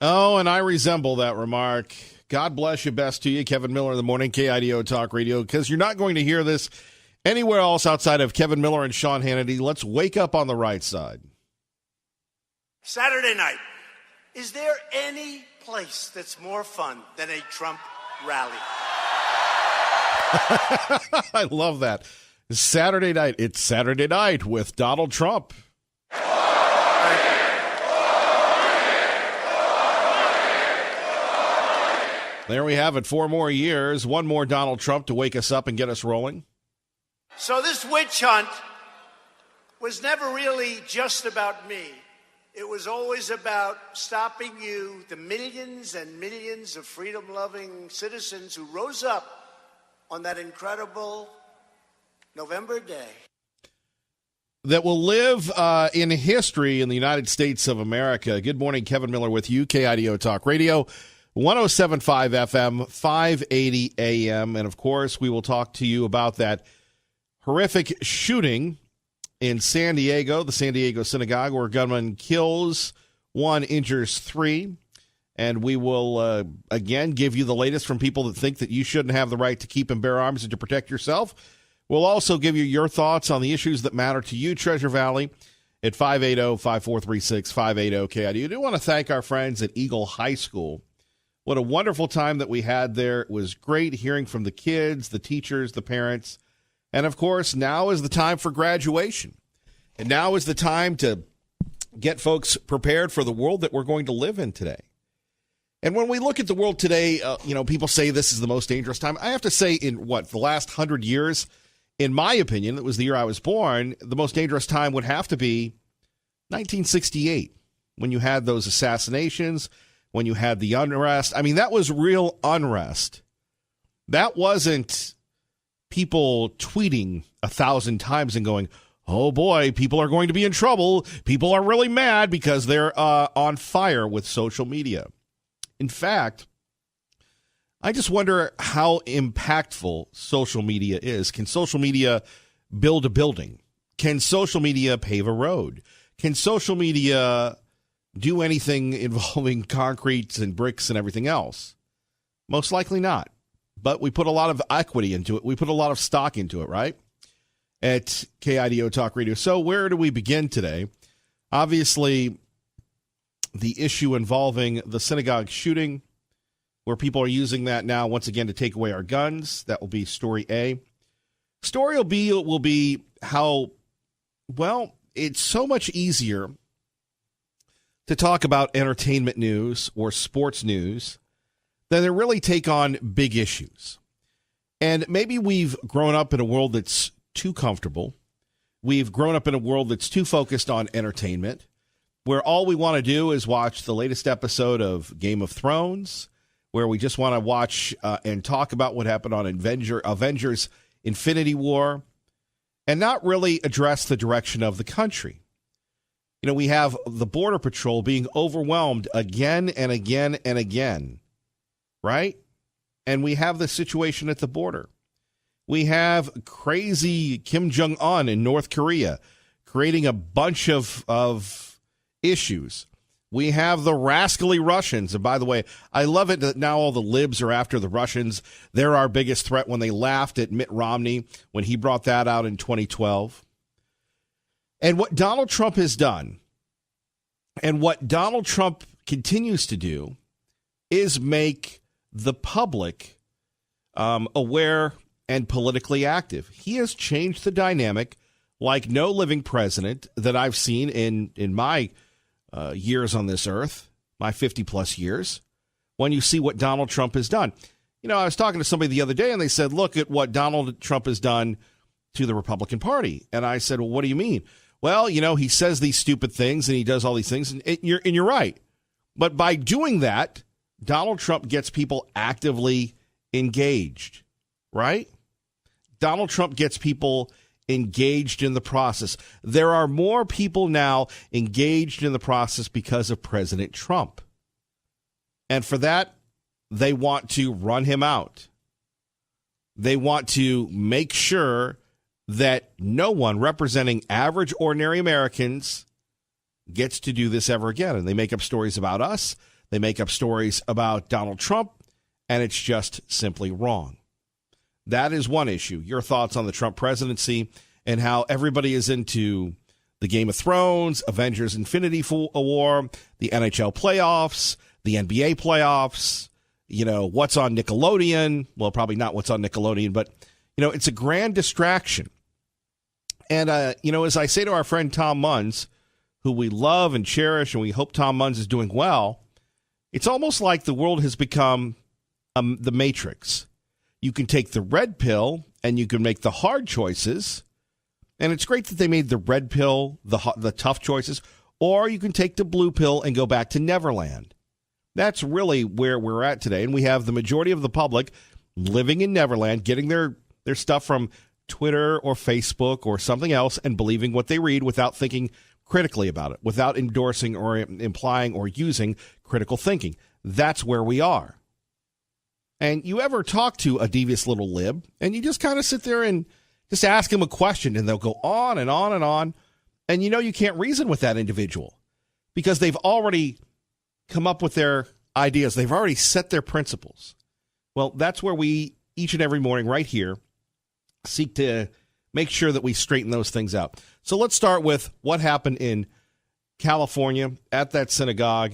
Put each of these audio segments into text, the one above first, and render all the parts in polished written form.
Oh, and I resemble that remark. God bless you. Best to you. Kevin Miller in the morning, KIDO Talk Radio, because you're not going to hear this anywhere else outside of Kevin Miller and Sean Hannity. Let's wake up on the right side. Saturday night. Is there any place that's more fun than a Trump rally? I love that. Saturday night. It's Saturday night with Donald Trump. There we have it. 4 more years. One more Donald Trump to wake us up and get us rolling. So this witch hunt was never really just about me. It was always about stopping you, the millions and millions of freedom-loving citizens who rose up on that incredible November day. That will live in history in the United States of America. Good morning, Kevin Miller with you, KIDO Talk Radio, 107.5 FM, 580 AM. And, of course, we will talk to you about that horrific shooting in San Diego, the San Diego synagogue, where a gunman kills 1, injures 3. And we will, again, give you the latest from people that think that you shouldn't have the right to keep and bear arms and to protect yourself. We'll also give you your thoughts on the issues that matter to you, Treasure Valley, at 580-5436, 580-KID. I do want to thank our friends at Eagle High School. What a wonderful time that we had there. It was great hearing from the kids, the teachers, the parents. And, of course, now is the time for graduation. And now is the time to get folks prepared for the world that we're going to live in today. And when we look at the world today, people say this is the most dangerous time. I have to say in, the last 100 years, in my opinion, that was the year I was born, the most dangerous time would have to be 1968, when you had those assassinations, when you had the unrest. I mean, that was real unrest. That wasn't people tweeting 1,000 times and going, oh boy, people are going to be in trouble. People are really mad because they're on fire with social media. In fact, I just wonder how impactful social media is. Can social media build a building? Can social media pave a road? Can social media do anything involving concrete and bricks and everything else? Most likely not. But we put a lot of equity into it. We put a lot of stock into it, right? At KIDO Talk Radio. So where do we begin today? Obviously, the issue involving the synagogue shooting, where people are using that now once again to take away our guns. That will be story A. Story B will be how, it's so much easier to talk about entertainment news or sports news than to really take on big issues. And maybe we've grown up in a world that's too comfortable. We've grown up in a world that's too focused on entertainment, where all we want to do is watch the latest episode of Game of Thrones, where we just want to watch and talk about what happened on Avengers Infinity War, and not really address the direction of the country. You know, we have the Border Patrol being overwhelmed again and again and again, right? And we have the situation at the border. We have crazy Kim Jong-un in North Korea creating a bunch of issues. We have the rascally Russians. And by the way, I love it that now all the libs are after the Russians. They're our biggest threat, when they laughed at Mitt Romney when he brought that out in 2012. And what Donald Trump has done, and what Donald Trump continues to do, is make the public aware and politically active. He has changed the dynamic like no living president that I've seen in my years on this earth, my 50-plus years, when you see what Donald Trump has done. You know, I was talking to somebody the other day, and they said, look at what Donald Trump has done to the Republican Party. And I said, well, what do you mean? Well, you know, he says these stupid things, and he does all these things, and you're right. But by doing that, Donald Trump gets people actively engaged, right? Donald Trump gets people engaged in the process. There are more people now engaged in the process because of President Trump. And for that, they want to run him out. They want to make sure that no one representing average, ordinary Americans gets to do this ever again. And they make up stories about us. They make up stories about Donald Trump, and it's just simply wrong. That is one issue. Your thoughts on the Trump presidency and how everybody is into the Game of Thrones, Avengers Infinity War, the NHL playoffs, the NBA playoffs, what's on Nickelodeon. Well, probably not what's on Nickelodeon, but, it's a grand distraction. And, as I say to our friend Tom Munns, who we love and cherish, and we hope Tom Munns is doing well, it's almost like the world has become the Matrix. You can take the red pill and you can make the hard choices. And it's great that they made the red pill the tough choices. Or you can take the blue pill and go back to Neverland. That's really where we're at today. And we have the majority of the public living in Neverland, getting their stuff from Twitter or Facebook or something else and believing what they read without thinking critically about it, without endorsing or implying or using critical thinking. That's where we are. And you ever talk to a devious little lib and you just kind of sit there and just ask them a question and they'll go on and on and on. And you can't reason with that individual because they've already come up with their ideas. They've already set their principles. Well, that's where we, each and every morning right here, seek to make sure that we straighten those things out. So let's start with what happened in California at that synagogue.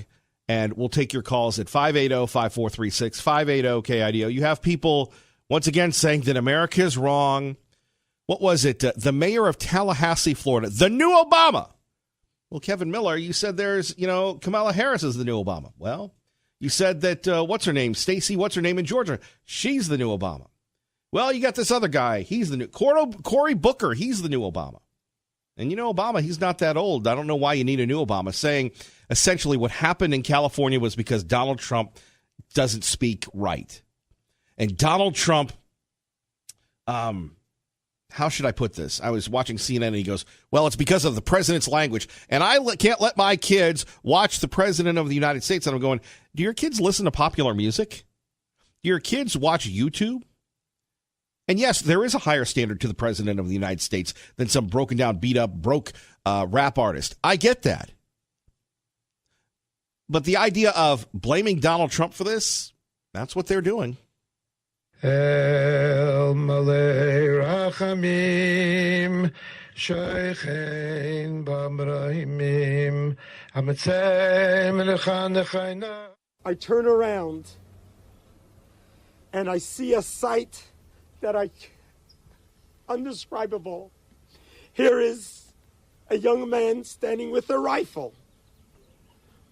And we'll take your calls at 580-5436, 580-KIDO. You have people, once again, saying that America is wrong. What was it? The mayor of Tallahassee, Florida, the new Obama. Well, Kevin Miller, you said there's, Kamala Harris is the new Obama. Well, you said that, what's her name in Georgia? She's the new Obama. Well, you got this other guy. He's the new, Cory Booker. He's the new Obama. And Obama, he's not that old. I don't know why you need a new Obama, saying essentially what happened in California was because Donald Trump doesn't speak right. And Donald Trump, how should I put this? I was watching CNN and he goes, well, it's because of the president's language. And I can't let my kids watch the president of the United States. And I'm going, do your kids listen to popular music? Do your kids watch YouTube? And yes, there is a higher standard to the president of the United States than some broken down, beat up, broke rap artist. I get that. But the idea of blaming Donald Trump for this, that's what they're doing. El Malay Rachamim, Sheikhin Bamrahimim, Amatzem Lechanechayna. I turn around and I see a sight that undescribable. Here is a young man standing with a rifle,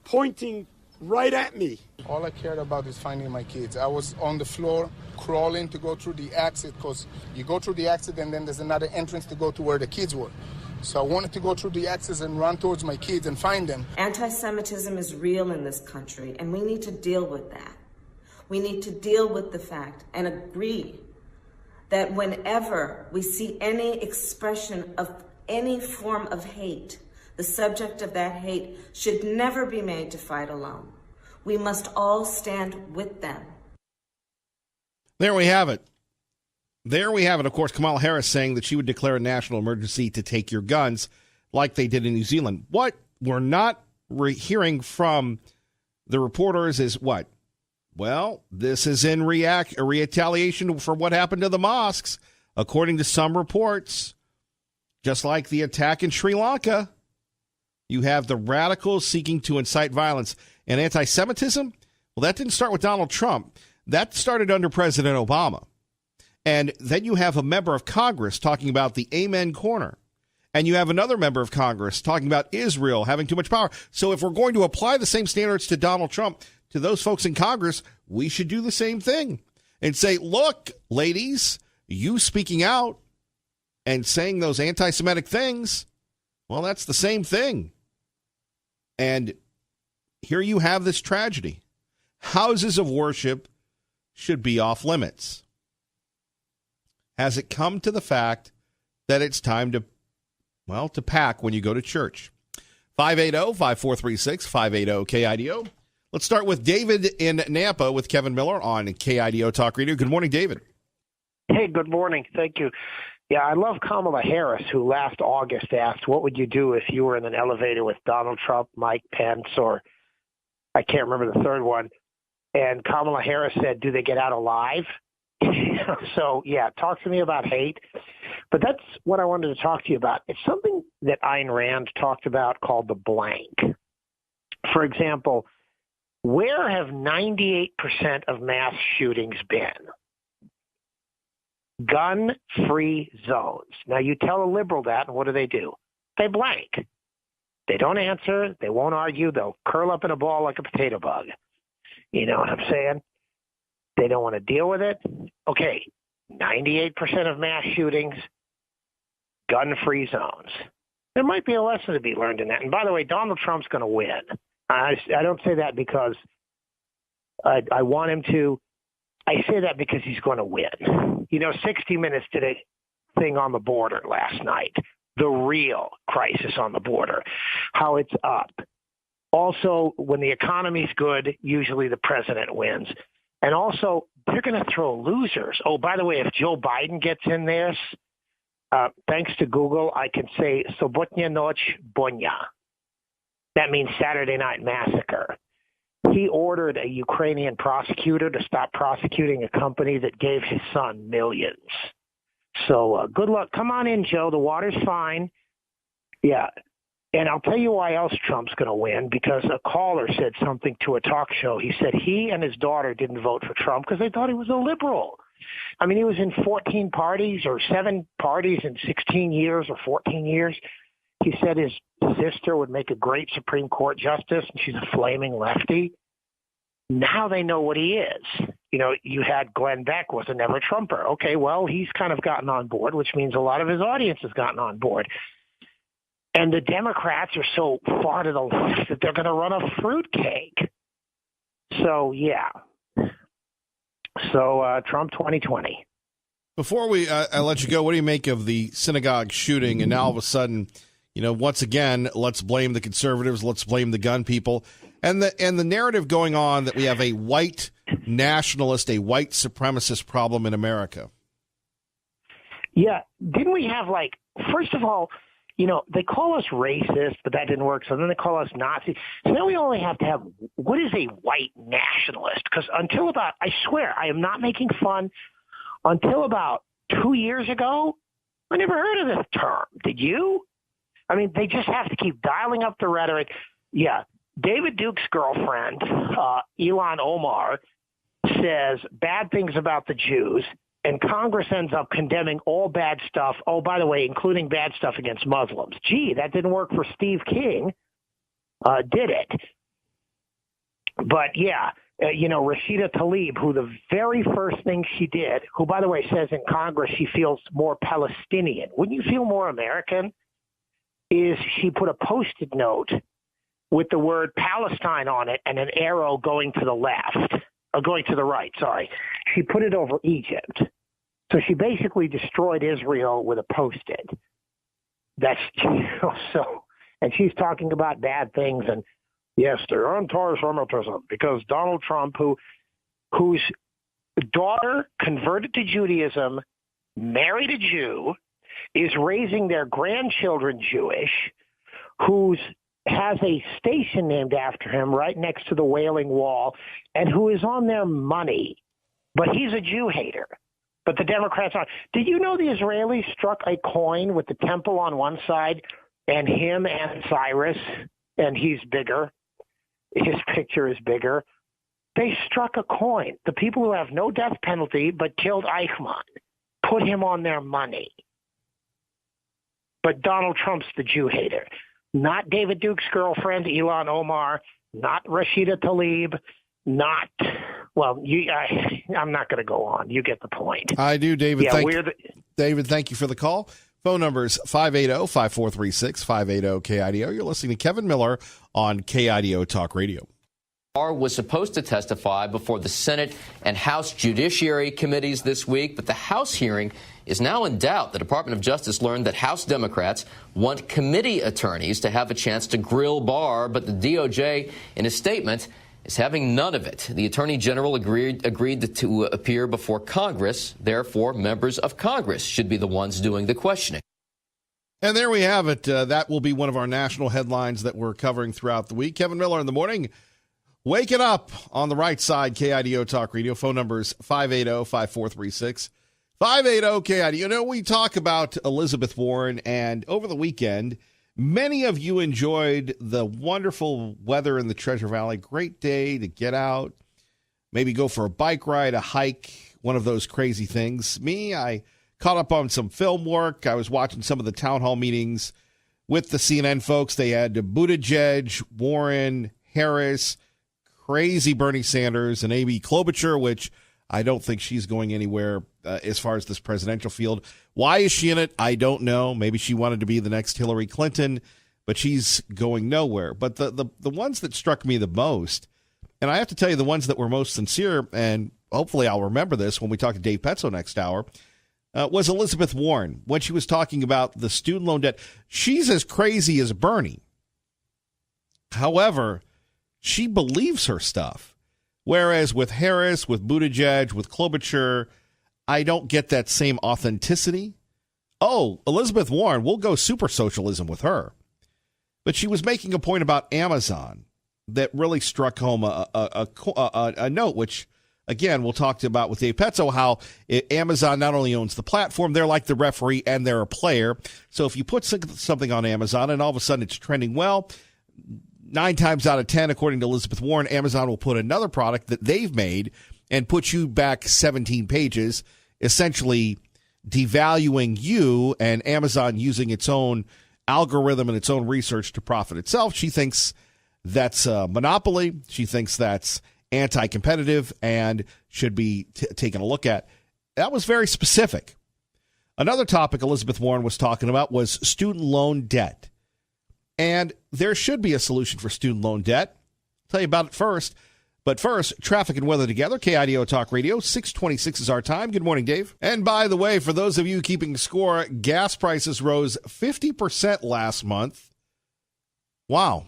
pointing right at me. All I cared about is finding my kids. I was on the floor crawling to go through the exit because you go through the exit and then there's another entrance to go to where the kids were. So I wanted to go through the exit and run towards my kids and find them. Anti-Semitism is real in this country, and we need to deal with that. We need to deal with the fact and agree that whenever we see any expression of any form of hate, the subject of that hate should never be made to fight alone. We must all stand with them. There we have it. There we have it. Of course, Kamala Harris saying that she would declare a national emergency to take your guns like they did in New Zealand. What we're not hearing from the reporters is what? Well, this is in retaliation for what happened to the mosques, according to some reports. Just like the attack in Sri Lanka, you have the radicals seeking to incite violence. And anti-Semitism, well, that didn't start with Donald Trump. That started under President Obama. And then you have a member of Congress talking about the Amen Corner. And you have another member of Congress talking about Israel having too much power. So if we're going to apply the same standards to Donald Trump, to those folks in Congress, we should do the same thing and say, look, ladies, you speaking out and saying those anti-Semitic things, well, that's the same thing. And here you have this tragedy. Houses of worship should be off limits. Has it come to the fact that it's time to pack when you go to church? 580-5436, 580-KIDO. Let's start with David in Nampa with Kevin Miller on KIDO Talk Radio. Good morning, David. Hey, good morning. Thank you. Yeah, I love Kamala Harris, who last August asked, what would you do if you were in an elevator with Donald Trump, Mike Pence, or I can't remember the third one. And Kamala Harris said, do they get out alive? So, yeah, talk to me about hate. But that's what I wanted to talk to you about. It's something that Ayn Rand talked about called the blank. For example, where have 98% of mass shootings been? Gun-free zones. Now, you tell a liberal that, and what do? They blank. They don't answer. They won't argue. They'll curl up in a ball like a potato bug. You know what I'm saying? They don't want to deal with it. Okay, 98% of mass shootings, gun-free zones. There might be a lesson to be learned in that. And by the way, Donald Trump's going to win. I don't say that because I want him to. I say that because he's going to win. 60 Minutes did a thing on the border last night, the real crisis on the border, how it's up. Also, when the economy's good, usually the president wins. And also, they're going to throw losers. Oh, by the way, if Joe Biden gets in there, thanks to Google, I can say Sobotnia Noc Bonya. That means Saturday Night Massacre. He ordered a Ukrainian prosecutor to stop prosecuting a company that gave his son millions. So good luck. Come on in, Joe. The water's fine. Yeah. And I'll tell you why else Trump's going to win, because a caller said something to a talk show. He said he and his daughter didn't vote for Trump because they thought he was a liberal. I mean, he was in 14 parties or 7 parties in 16 years or 14 years. He said his sister would make a great Supreme Court justice, and she's a flaming lefty. Now they know what he is. You had Glenn Beck was a never Trumper. Okay, well, he's kind of gotten on board, which means a lot of his audience has gotten on board. And the Democrats are so far to the left that they're going to run a fruitcake. So, yeah. So, Trump 2020. Before I let you go, what do you make of the synagogue shooting? And now all of a sudden, once again, let's blame the conservatives, let's blame the gun people, and the narrative going on that we have a white nationalist, a white supremacist problem in America. Yeah, didn't we have first of all, they call us racist, but that didn't work. So then they call us Nazi. So now we only have to have, what is a white nationalist? Because until about, I swear, I am not making fun. Until about 2 years ago, I never heard of this term. Did you? I mean, they just have to keep dialing up the rhetoric. Yeah, David Duke's girlfriend, Ilhan Omar, says bad things about the Jews. And Congress ends up condemning all bad stuff. Oh, by the way, including bad stuff against Muslims. Gee, that didn't work for Steve King, did it? But, yeah, Rashida Tlaib, who the very first thing she did, who, by the way, says in Congress she feels more Palestinian. Wouldn't you feel more American? Is she put a Post-it note with the word Palestine on it and an arrow going to the left. Or going to the right, sorry. She put it over Egypt. So she basically destroyed Israel with a Post-it. That's, so, and she's talking about bad things, and yes, they're anti-Semitism, because Donald Trump, whose daughter converted to Judaism, married a Jew, is raising their grandchildren Jewish, who's has a station named after him right next to the Wailing Wall, and who is on their money. But he's a Jew hater. But the Democrats aren't. Did you know the Israelis struck a coin with the temple on one side and him and Cyrus, and he's bigger? His picture is bigger. They struck a coin. The people who have no death penalty but killed Eichmann put him on their money. But Donald Trump's the Jew hater. Not David Duke's girlfriend, Ilhan Omar, not Rashida Tlaib, not, well, I'm not going to go on. You get the point. I do, David. Yeah, David, thank you for the call. Phone number is 580-5436, 580-KIDO. You're listening to Kevin Miller on KIDO Talk Radio. Barr was supposed to testify before the Senate and House Judiciary Committees this week, but the House hearing is now in doubt. The Department of Justice learned that House Democrats want committee attorneys to have a chance to grill Barr, but the DOJ, in a statement, is having none of it. The Attorney General agreed to appear before Congress. Therefore, members of Congress should be the ones doing the questioning. And there we have it. That will be one of our national headlines that we're covering throughout the week. Kevin Miller in the morning. Waking up on the right side, KIDO Talk Radio. Phone numbers 580-5436. 580-KIDO. You know, we talk about Elizabeth Warren, and over the weekend, many of you enjoyed the wonderful weather in the Treasure Valley. Great day to get out, maybe go for a bike ride, a hike, one of those crazy things. Me, I caught up on some film work. I was watching some of the town hall meetings with the CNN folks. They had Buttigieg, Warren, Harris, crazy Bernie Sanders, and Amy Klobuchar, which I don't think she's going anywhere as far as this presidential field. Why is she in it? I don't know. Maybe she wanted to be the next Hillary Clinton, but she's going nowhere. But the ones that struck me the most, and I have to tell you the ones that were most sincere, and hopefully I'll remember this when we talk to Dave Petzo next hour, was Elizabeth Warren. When she was talking about the student loan debt, she's as crazy as Bernie. However, she believes her stuff. Whereas with Harris, with Buttigieg, with Klobuchar, I don't get that same authenticity. Oh, Elizabeth Warren, we'll go super socialism with her. But she was making a point about Amazon that really struck home a note, which, again, we'll talk about with Dave Petzo, how Amazon not only owns the platform, they're like the referee and they're a player. So if you put something on Amazon and all of a sudden it's trending well, 9 times out of 10, according to Elizabeth Warren, Amazon will put another product that they've made and put you back 17 pages, essentially devaluing you, and Amazon using its own algorithm and its own research to profit itself. She thinks that's a monopoly. She thinks that's anti-competitive and should be taken a look at. That was very specific. Another topic Elizabeth Warren was talking about was student loan debt. And there should be a solution for student loan debt. I'll tell you about it first. But first, traffic and weather together. KIDO Talk Radio, 6:26 is our time. Good morning, Dave. And by the way, for those of you keeping score, gas prices rose 50% last month. Wow.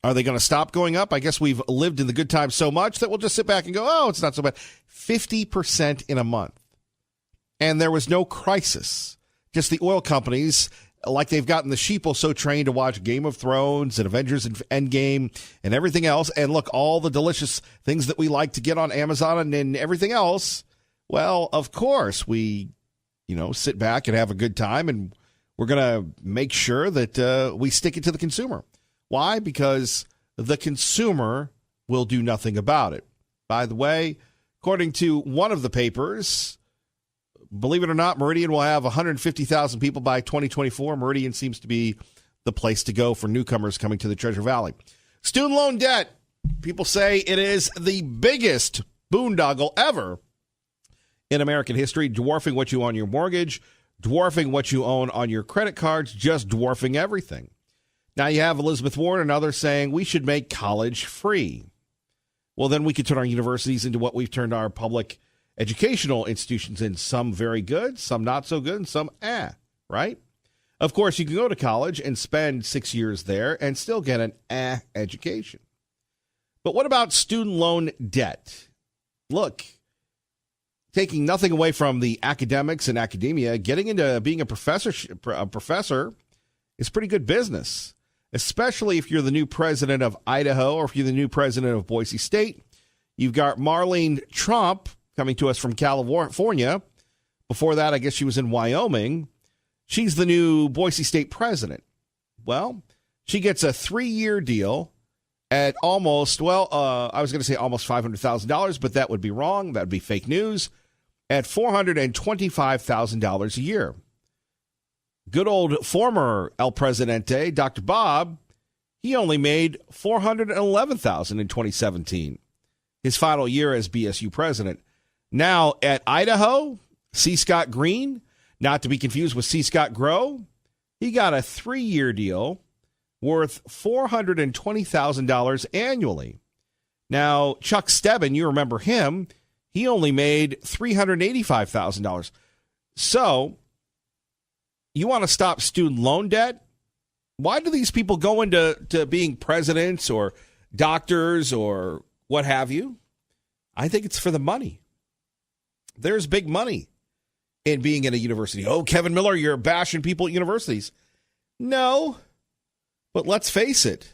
Are they going to stop going up? I guess we've lived in the good times so much that we'll just sit back and go, oh, it's not so bad. 50% in a month. And there was no crisis. Just the oil companies, like they've gotten the sheeple so trained to watch Game of Thrones and Avengers and Endgame and everything else. And look, all the delicious things that we like to get on Amazon and everything else. Well, of course, we, sit back and have a good time, and we're going to make sure that we stick it to the consumer. Why? Because the consumer will do nothing about it. By the way, according to one of the papers, believe it or not, Meridian will have 150,000 people by 2024. Meridian seems to be the place to go for newcomers coming to the Treasure Valley. Student loan debt. People say it is the biggest boondoggle ever in American history, dwarfing what you own on your mortgage, dwarfing what you own on your credit cards, just dwarfing everything. Now you have Elizabeth Warren and others saying we should make college free. Well, then we could turn our universities into what we've turned our public educational institutions in, some very good, some not so good, and some right? Of course, you can go to college and spend 6 years there and still get an education. But what about student loan debt? Look, taking nothing away from the academics and academia, getting into being a professor is pretty good business, especially if you're the new president of Idaho or if you're the new president of Boise State. You've got Marlene Trump coming to us from California. Before that, I guess she was in Wyoming. She's the new Boise State president. Well, she gets a 3-year deal at almost, I was going to say almost $500,000, but that would be wrong. That would be fake news. At $425,000 a year. Good old former El Presidente, Dr. Bob, he only made $411,000 in 2017, his final year as BSU president. Now at Idaho, C. Scott Green, not to be confused with C. Scott Grow, he got a 3-year deal worth $420,000 annually. Now, Chuck Stebbin, you remember him, he only made $385,000. So, you want to stop student loan debt? Why do these people go into being presidents or doctors or what have you? I think it's for the money. There's big money in being in a university. Oh, Kevin Miller, you're bashing people at universities. No, but let's face it.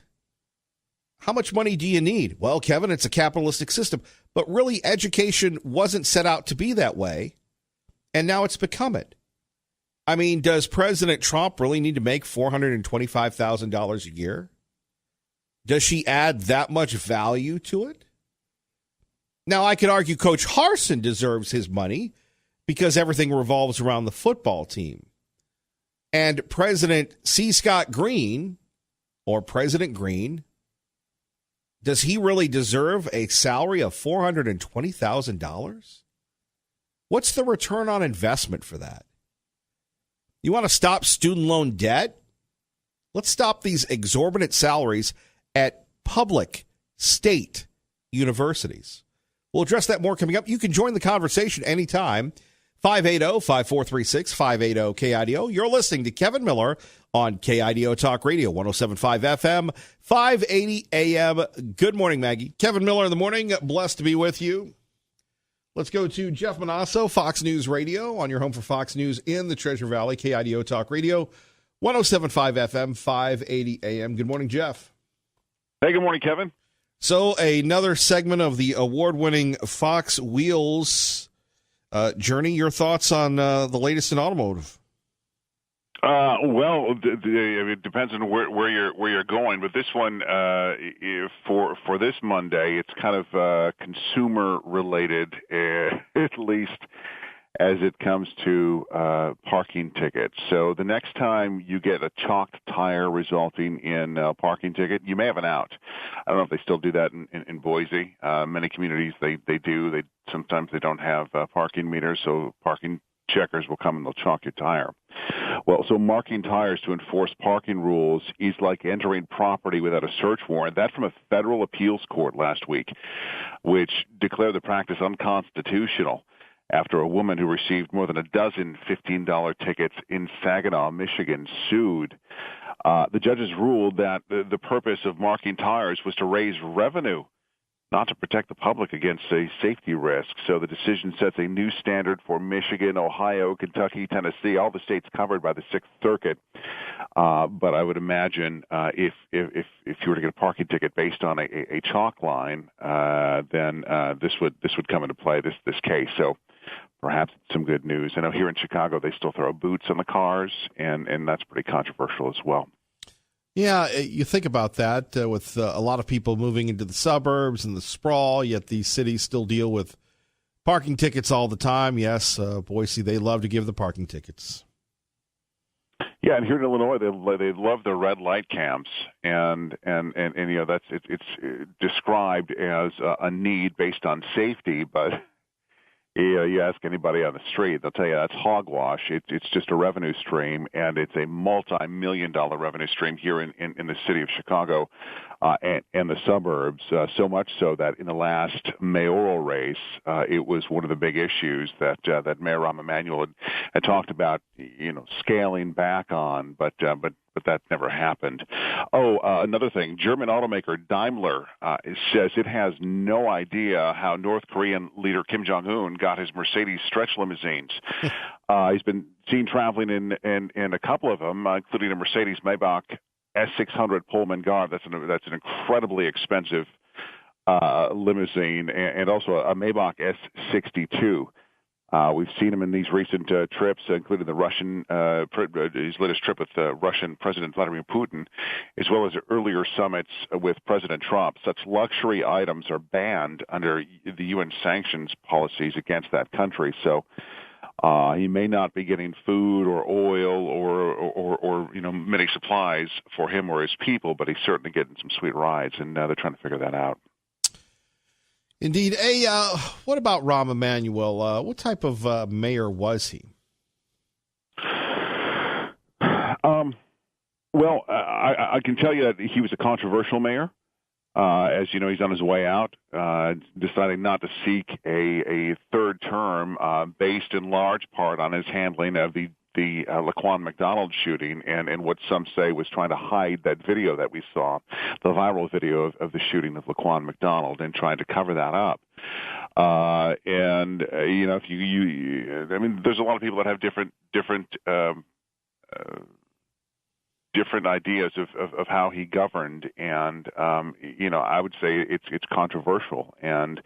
How much money do you need? Well, Kevin, it's a capitalistic system. But really, education wasn't set out to be that way, and now it's become it. I mean, does President Trump really need to make $425,000 a year? Does she add that much value to it? Now, I could argue Coach Harsin deserves his money because everything revolves around the football team. And President C. Scott Green, or President Green, does he really deserve a salary of $420,000? What's the return on investment for that? You want to stop student loan debt? Let's stop these exorbitant salaries at public state universities. We'll address that more coming up. You can join the conversation anytime. 580-5436, 580-KIDO. You're listening to Kevin Miller on KIDO Talk Radio, 107.5 FM, 580 AM. Good morning, Maggie. Kevin Miller in the morning. Blessed to be with you. Let's go to Jeff Manasso, Fox News Radio, on your home for Fox News in the Treasure Valley, KIDO Talk Radio, 107.5 FM, 580 AM. Good morning, Jeff. Hey, good morning, Kevin. So another segment of the award-winning Fox Wheels journey. Your thoughts on the latest in automotive? Well, it depends on where you're going, but this one for this Monday, it's kind of consumer related, at least as it comes to parking tickets. So the next time you get a chalked tire resulting in a parking ticket, you may have an out. I don't know if they still do that in Boise. Many communities they do. Sometimes they don't have parking meters, so parking checkers will come and they'll chalk your tire. Well, so marking tires to enforce parking rules is like entering property without a search warrant. That from a federal appeals court last week, which declared the practice unconstitutional after a woman who received more than a dozen $15 tickets in Saginaw, Michigan, sued. The judges ruled that the purpose of marking tires was to raise revenue, not to protect the public against a safety risk. So the decision sets a new standard for Michigan, Ohio, Kentucky, Tennessee, all the states covered by the Sixth Circuit. But I would imagine if you were to get a parking ticket based on a chalk line, then this would come into play, this case. So perhaps some good news. I know here in Chicago they still throw boots on the cars, and that's pretty controversial as well. Yeah, you think about that with a lot of people moving into the suburbs and the sprawl, yet these cities still deal with parking tickets all the time. Yes, Boise, they love to give the parking tickets. Yeah, and here in Illinois, they love the red light cams, and you know it's described as a need based on safety, but you ask anybody on the street, they'll tell you that's hogwash. It's just a revenue stream, and it's a multi-million-dollar revenue stream here in the city of Chicago and the suburbs, so much so that in the last mayoral race, it was one of the big issues that Mayor Rahm Emanuel had talked about, scaling back on, but that never happened. Another thing, German automaker Daimler says it has no idea how North Korean leader Kim Jong-un got his Mercedes stretch limousines. He's been seen traveling in a couple of them, including a Mercedes-Maybach S600 Pullman Guard. That's an incredibly expensive limousine, and also a Maybach S62. We've seen him in these recent trips, including the Russian, his latest trip with Russian President Vladimir Putin, as well as earlier summits with President Trump. Such luxury items are banned under the UN sanctions policies against that country. So he may not be getting food or oil or many supplies for him or his people, but he's certainly getting some sweet rides, and they're trying to figure that out. Indeed. Hey, what about Rahm Emanuel? What type of mayor was he? Well, I can tell you that he was a controversial mayor. As you know, he's on his way out, deciding not to seek a third term based in large part on his handling of the Laquan McDonald shooting and what some say was trying to hide that video that we saw, the viral video of the shooting of Laquan McDonald, and trying to cover that up. If I mean, there's a lot of people that have different different ideas of how he governed, and I would say it's controversial. And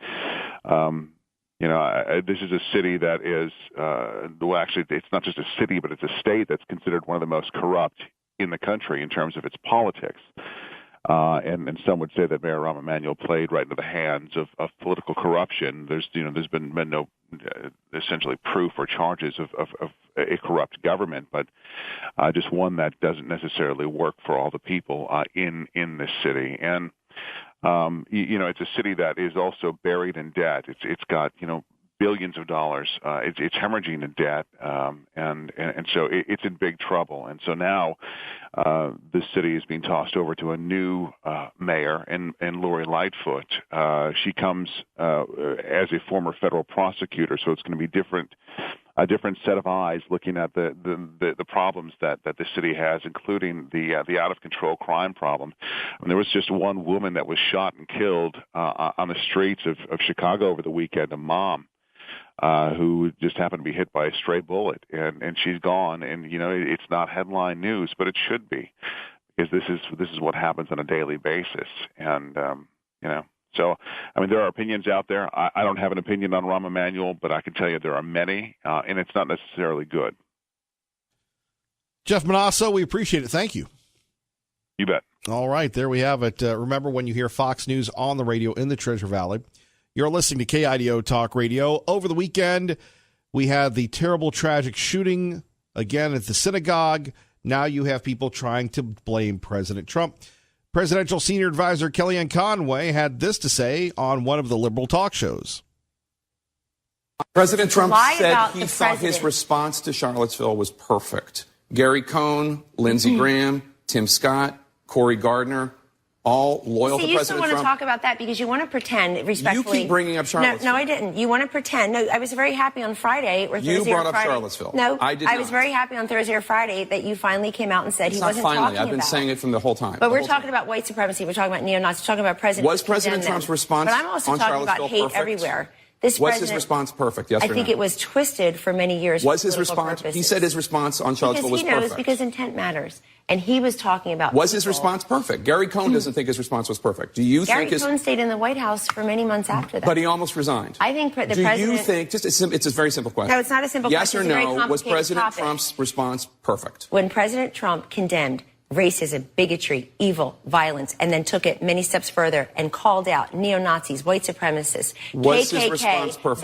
this is a city that is actually it's not just a city, but it's a state that's considered one of the most corrupt in the country in terms of its politics. And some would say that Mayor Rahm Emanuel played right into the hands of political corruption. There's been no essentially proof or charges of a corrupt government, but just one that doesn't necessarily work for all the people in this city. And it's a city that is also buried in debt. It's got billions of dollars. It's hemorrhaging in debt, and so it's in big trouble. And so now the city is being tossed over to a new mayor, and Lori Lightfoot. She comes as a former federal prosecutor, so it's going to be a different set of eyes looking at the problems that the city has, including the out of control crime problem. And there was just one woman that was shot and killed on the streets of Chicago over the weekend, a mom. Who just happened to be hit by a stray bullet, and she's gone. And it's not headline news, but it should be, because this is what happens on a daily basis. And so there are opinions out there. I don't have an opinion on Rahm Emanuel, but I can tell you there are many, and it's not necessarily good. Jeff Manasso, we appreciate it. Thank you. You bet. All right, there we have it. Remember, when you hear Fox News on the radio in the Treasure Valley, you're listening to KIDO Talk Radio. Over the weekend, we had the terrible, tragic shooting again at the synagogue. Now you have people trying to blame President Trump. Presidential senior advisor Kellyanne Conway had this to say on one of the liberal talk shows. President Trump said he thought his response to Charlottesville was perfect. Gary Cohn, Lindsey Graham, Tim Scott, Cory Gardner, all loyal to President Trump. You still want to talk about that because you want to pretend, respectfully. You keep bringing up Charlottesville. No, I didn't. You want to pretend. No, I was very happy on Friday or Thursday. You brought up Charlottesville. No, I did I not. was very happy on Thursday or Friday that you finally came out and said he wasn't talking about it. I've been saying it from the whole time. But we're talking about white supremacy. We're talking about neo-Nazis. We're talking about President Was President Trump's response But I'm also on talking about Charlottesville hate everywhere. Was his response perfect? Yes or no? I think it was twisted for many years. Was his response? He said his response on Charlottesville was perfect. Because intent matters. And he was talking about Was his response perfect? Gary Cohn doesn't think his response was perfect. Do you think Gary Cohn stayed in the White House for many months after that. But he almost resigned. I think the Do president... you think, it's a very simple question. No, it's not a simple yes question. Yes or it's a very no, was President topic. Trump's response perfect? When President Trump condemned racism, bigotry, evil, violence, and then took it many steps further and called out neo-Nazis, white supremacists, was KKK, his response perfect?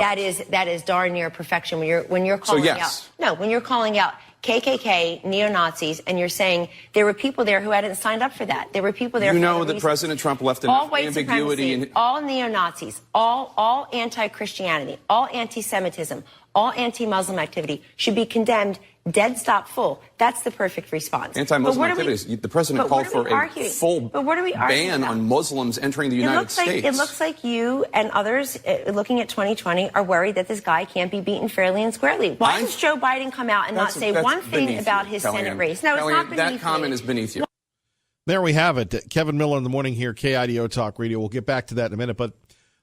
That is darn near perfection. When you're calling out... when you're calling out KKK, neo-Nazis, and you're saying there were people there who hadn't signed up for that. There were people there. You know that President Trump left enough ambiguity in all neo-Nazis, all anti-Christianity, all anti-Semitism, all anti-Muslim activity should be condemned. Dead stop full. That's the perfect response. Anti-Muslim activities. The president called for a full ban on Muslims entering the United States. It looks like you and others looking at 2020 are worried that this guy can't be beaten fairly and squarely. Why does Joe Biden come out and not say one thing about his Senate race? No, it's not beneath that comment is beneath you. There we have it. Kevin Miller in the morning here, KIDO Talk Radio. We'll get back to that in a minute. But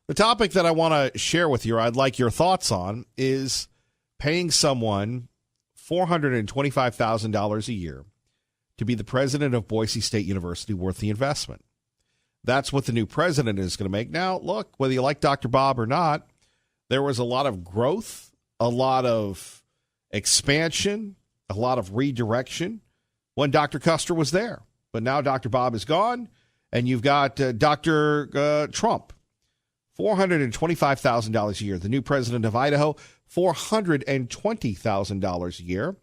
the topic that I want to share with you, or I'd like your thoughts on, is paying someone $425,000 a year to be the president of Boise State University worth the investment. That's what the new president is going to make. Now, look, whether you like Dr. Bob or not, there was a lot of growth, a lot of expansion, a lot of redirection when Dr. Custer was there. But now Dr. Bob is gone, and you've got Dr. Trump. $425,000 a year. The new president of Idaho, $420,000 a year.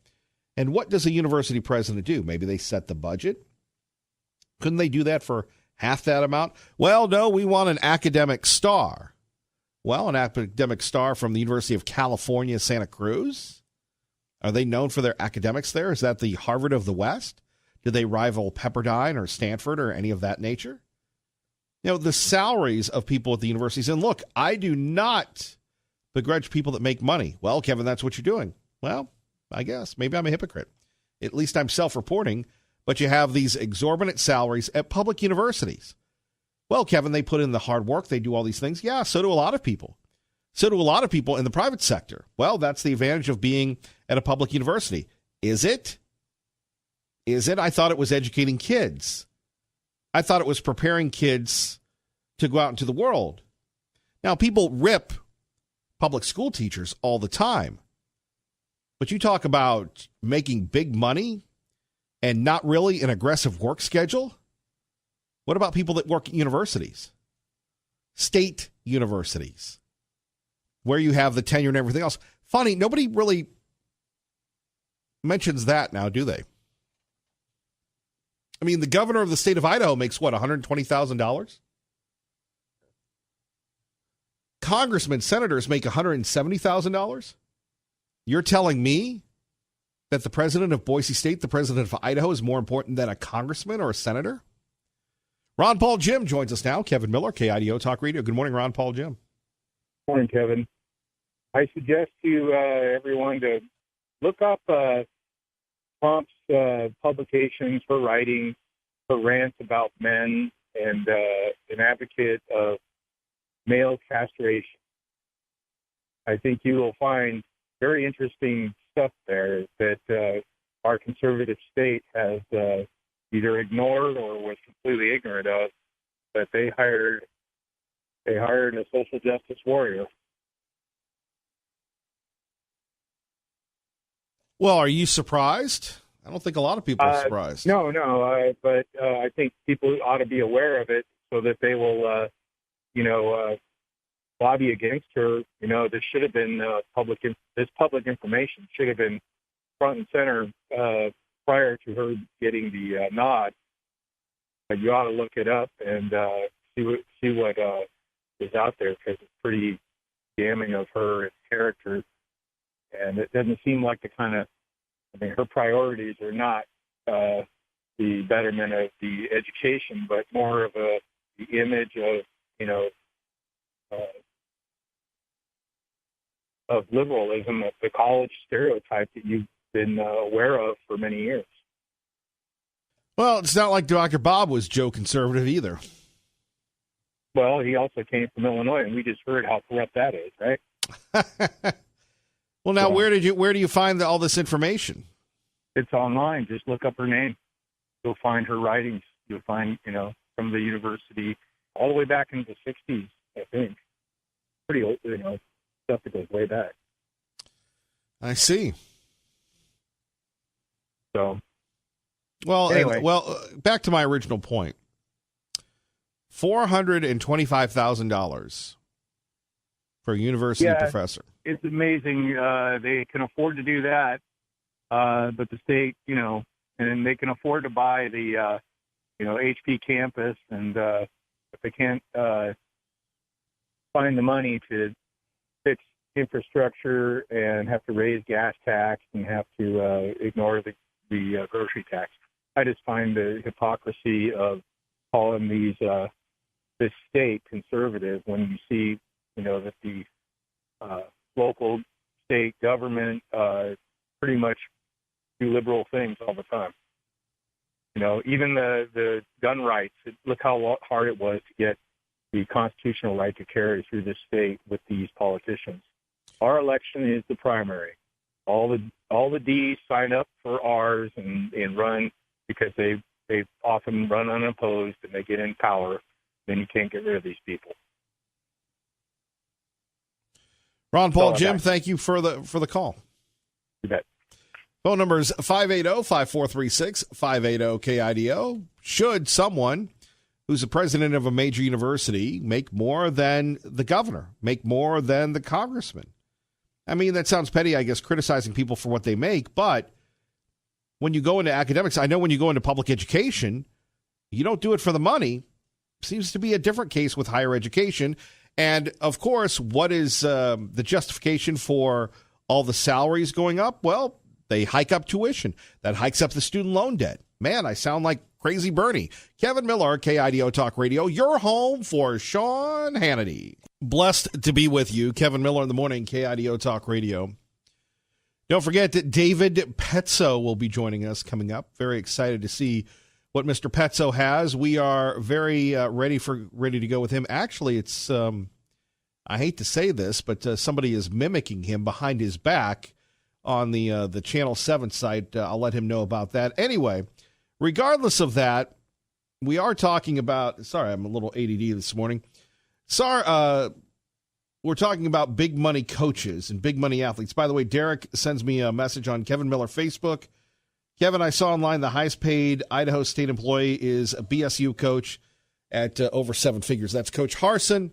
And what does a university president do? Maybe they set the budget. Couldn't they do that for half that amount? Well, no, we want an academic star. Well, an academic star from the University of California, Santa Cruz. Are they known for their academics there? Is that the Harvard of the West? Do they rival Pepperdine or Stanford or any of that nature? You know, the salaries of people at the universities. And look, I do not begrudge people that make money. Well, Kevin, that's what you're doing. Well, I guess maybe I'm a hypocrite. At least I'm self-reporting. But you have these exorbitant salaries at public universities. Well, Kevin, they put in the hard work. They do all these things. Yeah, so do a lot of people. So do a lot of people in the private sector. Well, that's the advantage of being at a public university. Is it? Is it? I thought it was educating kids. I thought it was preparing kids to go out into the world. Now, people rip public school teachers all the time. But you talk about making big money and not really an aggressive work schedule. What about people that work at universities? State universities, where you have the tenure and everything else. Funny, nobody really mentions that now, do they? I mean, the governor of the state of Idaho makes, what, $120,000? Congressmen, senators make $170,000? You're telling me that the president of Boise State, the president of Idaho, is more important than a congressman or a senator? Ron Paul Jim joins us now. Kevin Miller, KIDO Talk Radio. Good morning, Ron Paul Jim. Morning, Kevin. I suggest to everyone to look up Trump's publications for writing, for rants about men, and an advocate of male castration. I think you will find very interesting stuff there that our conservative state has either ignored or was completely ignorant of, that they hired a social justice warrior. Well, are you surprised? I don't think a lot of people are surprised. No, but I think people ought to be aware of it so that they will, lobby against her. This should have been this public information should have been front and center prior to her getting the nod. But you ought to look it up and see what is out there, because it's pretty damning of her character, and it doesn't seem like the kind of. I mean, her priorities are not the betterment of the education, but more of the image of of liberalism, of the college stereotype that you've been aware of for many years. Well, it's not like Dr. Bob was Joe conservative either. Well, he also came from Illinois, and we just heard how corrupt that is, right? Well, now, where do you find all this information? It's online. Just look up her name. You'll find her writings. You'll find, from the university all the way back into the 60s, I think. Pretty old, stuff that goes way back. I see. So, well, anyway. Back to my original point. $425,000 for a university professor. It's amazing. They can afford to do that, but the state, and they can afford to buy the, HP campus, and if they can't find the money to fix infrastructure and have to raise gas tax and have to ignore the grocery tax, I just find the hypocrisy of calling this state conservative when you see, that the local state government pretty much do liberal things all the time. Even the gun rights, look how hard it was to get the constitutional right to carry through this state with these politicians. Our election is the primary. All the D's sign up for ours and run because they often run unopposed and they get in power. Then you can't get rid of these people. Ron Paul Jim, thank you for the call. You bet. Phone number is 580-5436, 580-KIDO. Should someone who's the president of a major university make more than the governor, make more than the congressman? I mean, that sounds petty, I guess, criticizing people for what they make, but when you go into academics, I know when you go into public education, you don't do it for the money. Seems to be a different case with higher education. And, of course, what is the justification for all the salaries going up? Well, they hike up tuition. That hikes up the student loan debt. Man, I sound like Crazy Bernie. Kevin Miller, KIDO Talk Radio, your home for Sean Hannity. Blessed to be with you. Kevin Miller in the morning, KIDO Talk Radio. Don't forget that David Pezzo will be joining us coming up. Very excited to see what Mr. Pezzo has. We are very ready to go with him. Actually, it's I hate to say this, but somebody is mimicking him behind his back on the Channel 7 site. I'll let him know about that. Anyway, regardless of that, we are talking about, sorry, I'm a little ADD this morning. Sorry, we're talking about big money coaches and big money athletes. By the way, Derek sends me a message on Kevin Miller Facebook. Kevin, I saw online the highest paid Idaho State employee is a BSU coach at over 7 figures. That's Coach Harsin,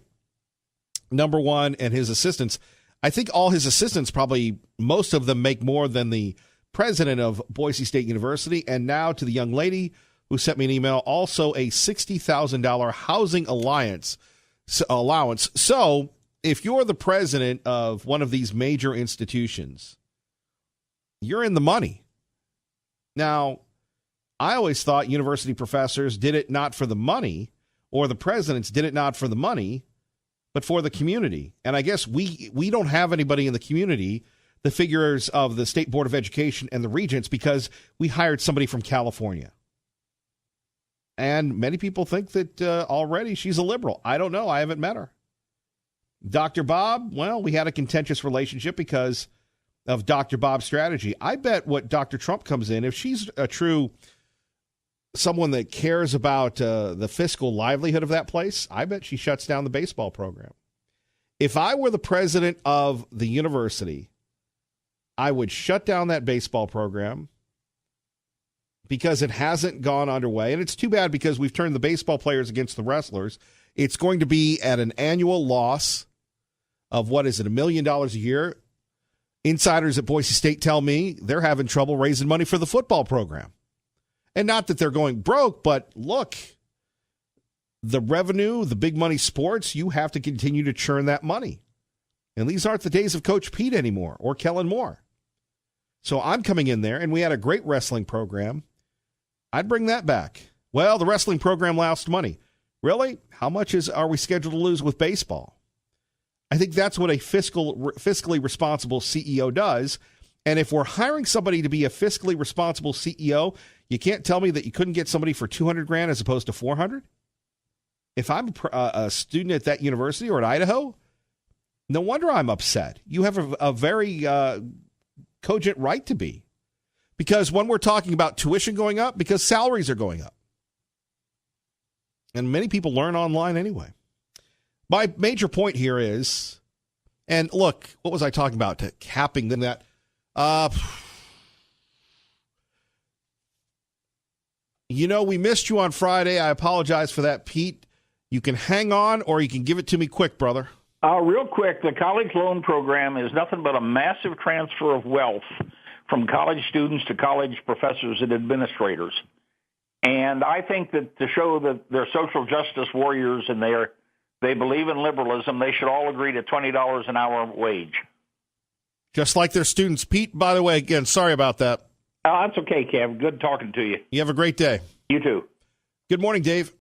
number one, and his assistants. I think all his assistants, probably most of them, make more than the president of Boise State University. And now to the young lady who sent me an email, also a $60,000 housing allowance. So if you're the president of one of these major institutions, you're in the money. Now, I always thought university professors did it not for the money, or the presidents did it not for the money, but for the community. And I guess we don't have anybody in the community, the figures of the State Board of Education and the regents, because we hired somebody from California. And many people think that already she's a liberal. I don't know. I haven't met her. Dr. Bob, well, we had a contentious relationship because of Dr. Bob's strategy. I bet what Dr. Trump comes in, if she's a true someone that cares about the fiscal livelihood of that place, I bet she shuts down the baseball program. If I were the president of the university, I would shut down that baseball program because it hasn't gone underway. And it's too bad because we've turned the baseball players against the wrestlers. It's going to be at an annual loss of, what is it, $1 million a year? Insiders at Boise State tell me they're having trouble raising money for the football program. And not that they're going broke, but look, the revenue, the big money sports, you have to continue to churn that money. And these aren't the days of Coach Pete anymore or Kellen Moore. So I'm coming in there, and we had a great wrestling program. I'd bring that back. Well, the wrestling program lost money. Really? How much are we scheduled to lose with baseball? I think that's what a fiscally responsible CEO does. And if we're hiring somebody to be a fiscally responsible CEO, you can't tell me that you couldn't get somebody for $200,000 as opposed to $400,000. If I'm a student at that university or at Idaho, no wonder I'm upset. You have a very cogent right to be. Because when we're talking about tuition going up, because salaries are going up. And many people learn online anyway. My major point here is, and look, what was I talking about? Capping them that. We missed you on Friday. I apologize for that, Pete. You can hang on or you can give it to me quick, brother. Real quick, the college loan program is nothing but a massive transfer of wealth from college students to college professors and administrators. And I think that to show that they're social justice warriors and they believe in liberalism, they should all agree to $20 an hour wage. Just like their students. Pete, by the way, again, sorry about that. That's okay, Kev. Good talking to you. You have a great day. You too. Good morning, Dave.